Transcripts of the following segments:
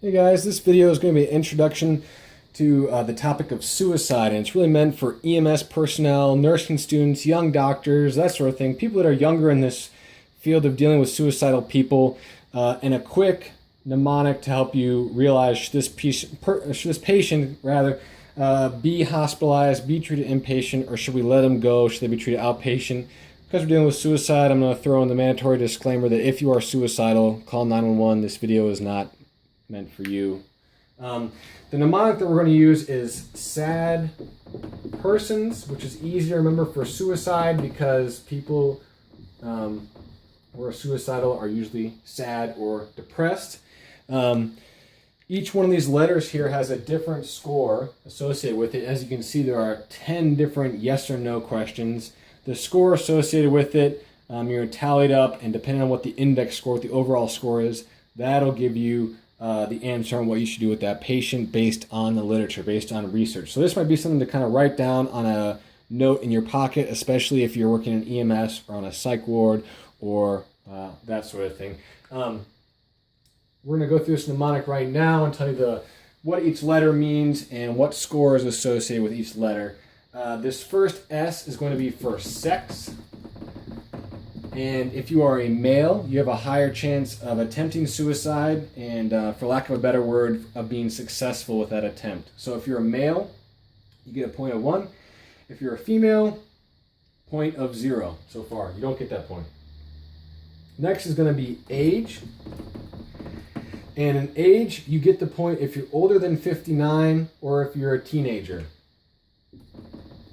Hey guys, this video is going to be an introduction to the topic of suicide, and it's really meant for EMS personnel, nursing students, young doctors, that sort of thing, people that are younger in this field of dealing with suicidal people, and a quick mnemonic to help you realize should this patient be hospitalized, be treated inpatient, or should we let them go? Should they be treated outpatient? Because we're dealing with suicide, I'm going to throw in the mandatory disclaimer that if you are suicidal, call 911. This video is not meant for you. The mnemonic that we're going to use is sad persons, which is easy to remember for suicide because people who are suicidal are usually sad or depressed. Each one of these letters here has a different score associated with it. As you can see, there are 10 different yes or no questions. The score associated with it, you're tallied up, and depending on what the index score, what the overall score is, that'll give you the answer on what you should do with that patient based on the literature, based on research. So this might be something to kind of write down on a note in your pocket, especially if you're working in EMS or on a psych ward or that sort of thing. We're going to go through this mnemonic right now and tell you what each letter means and what score is associated with each letter. This first S is going to be for sex. And if you are a male, you have a higher chance of attempting suicide and, for lack of a better word, of being successful with that attempt. So if you're a male, you get a point of 1. If you're a female, point of 0 so far. You don't get that point. Next is going to be age. And in age, you get the point if you're older than 59 or if you're a teenager.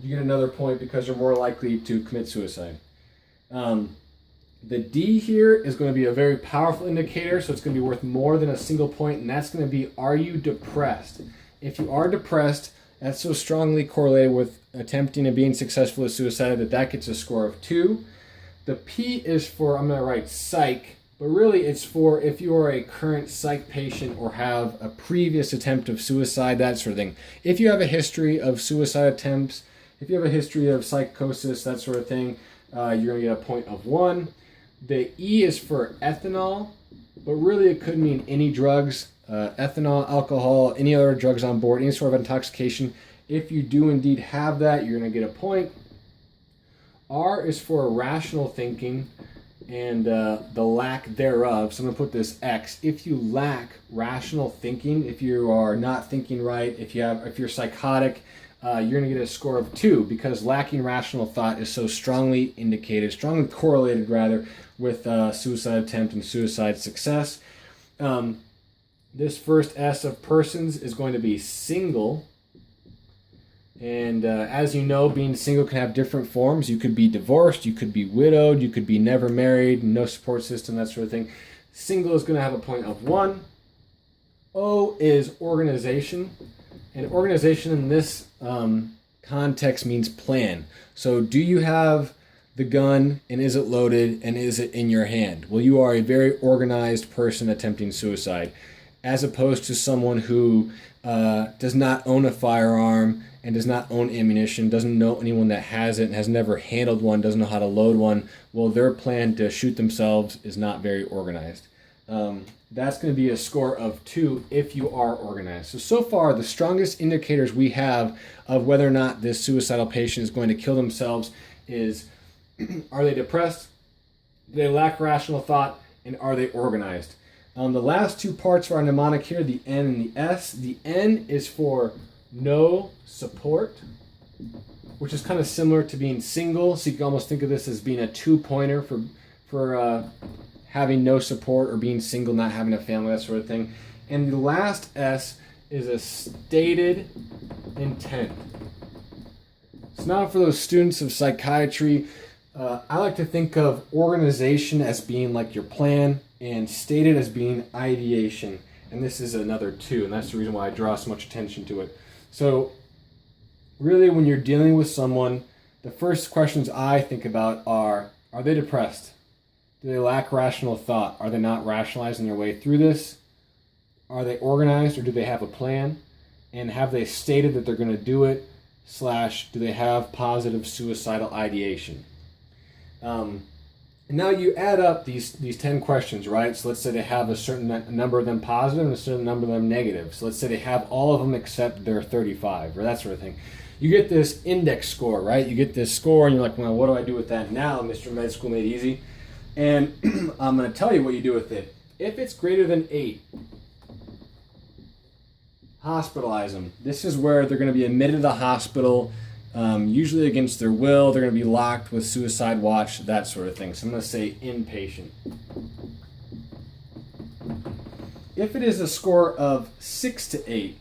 You get another point because you're more likely to commit suicide. The D here is going to be a very powerful indicator, so it's going to be worth more than a single point, and that's going to be, are you depressed? If you are depressed, that's so strongly correlated with attempting and being successful at suicide that gets a score of 2. The P is for, I'm going to write psych, but really it's for if you are a current psych patient or have a previous attempt of suicide, that sort of thing. If you have a history of suicide attempts, if you have a history of psychosis, that sort of thing, you're going to get a point of 1. The E is for ethanol, but really it could mean any drugs, ethanol, alcohol, any other drugs on board, any sort of intoxication. If you do indeed have that, you're going to get a point. R is for rational thinking and the lack thereof. So I'm going to put this X. If you lack rational thinking, if you are not thinking right, if you're psychotic, you're going to get a score of 2 because lacking rational thought is so strongly correlated with suicide attempt and suicide success. This first S of persons is going to be single. And as you know, being single can have different forms. You could be divorced, you could be widowed, you could be never married, no support system, that sort of thing. Single is going to have a point of 1. O is organization. And organization in this context means plan. So do you have the gun, and is it loaded, and is it in your hand? Well, you are a very organized person attempting suicide, as opposed to someone who does not own a firearm and does not own ammunition, doesn't know anyone that has it, and has never handled one, doesn't know how to load one. Well, their plan to shoot themselves is not very organized. That's going to be a score of 2 if you are organized. So far, the strongest indicators we have of whether or not this suicidal patient is going to kill themselves is, are they depressed, do they lack rational thought, and are they organized? The last 2 parts of our mnemonic here, the N and the S. The N is for no support, which is kind of similar to being single. So you can almost think of this as being a 2-pointer for having no support or being single, not having a family, that sort of thing. And the last S is a stated intent. So now for those students of psychiatry, I like to think of organization as being like your plan and stated as being ideation. And this is another 2, and that's the reason why I draw so much attention to it. So really when you're dealing with someone, the first questions I think about are they depressed? Do they lack rational thought? Are they not rationalizing their way through this? Are they organized, or do they have a plan? And have they stated that they're going to do it, / do they have positive suicidal ideation? And now you add up these 10 questions, right? So let's say they have a certain number of them positive and a certain number of them negative. So let's say they have all of them except their 35 or that sort of thing. You get this index score, right? You get this score and you're like, well, what do I do with that now? Mr. Med School Made Easy. And I'm going to tell you what you do with it. If it's greater than 8, hospitalize them. This is where they're going to be admitted to the hospital, usually against their will. They're going to be locked with suicide watch, that sort of thing. So I'm going to say inpatient. If it is a score of 6 to 8,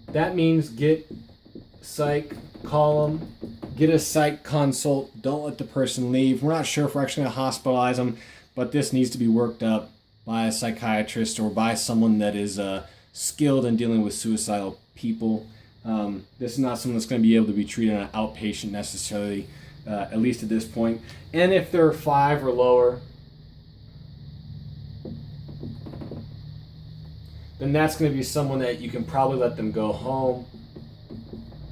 that means get psych, call them, get a psych consult, don't let the person leave. We're not sure if we're actually going to hospitalize them, but this needs to be worked up by a psychiatrist or by someone that is skilled in dealing with suicidal people. This is not someone that's going to be able to be treated on an outpatient necessarily, at least at this point. And if they're 5 or lower, then that's going to be someone that you can probably let them go home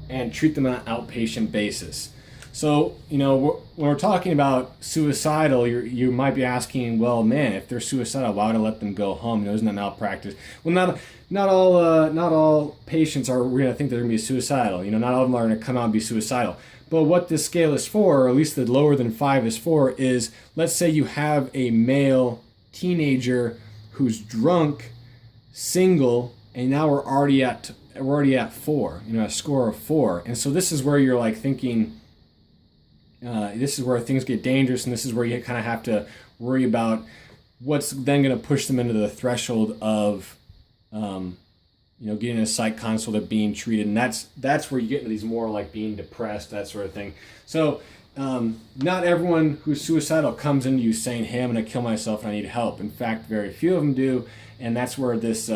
and treat them on an outpatient basis. So, you know, when we're talking about suicidal, you might be asking, well, man, if they're suicidal, why would I let them go home? You know, isn't that malpractice? Well, not all patients are going to think they're going to be suicidal. You know, not all of them are going to come out and be suicidal. But what this scale is for, or at least the lower than 5 is for, is let's say you have a male teenager who's drunk, single, and now we're already at 4. You know, a score of 4. And so this is where you're like thinking. This is where things get dangerous, and this is where you kind of have to worry about what's then going to push them into the threshold of, getting a psych consult or being treated, and that's where you get into these more like being depressed, that sort of thing. So not everyone who's suicidal comes into you saying, "Hey, I'm going to kill myself and I need help." In fact, very few of them do, and that's where this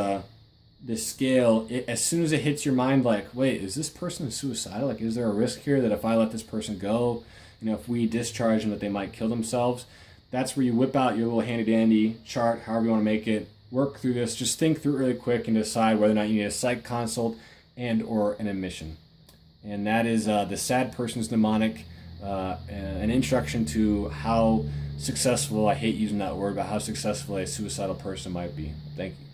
scale, as soon as it hits your mind, like, wait, is this person suicidal? Like, is there a risk here that if I let this person go, if we discharge them, that they might kill themselves? That's where you whip out your little handy-dandy chart, however you want to make it, work through this, just think through it really quick and decide whether or not you need a psych consult and or an admission. And that is the Sad Person's Mnemonic, an introduction to how successful, I hate using that word, but how successful a suicidal person might be. Thank you.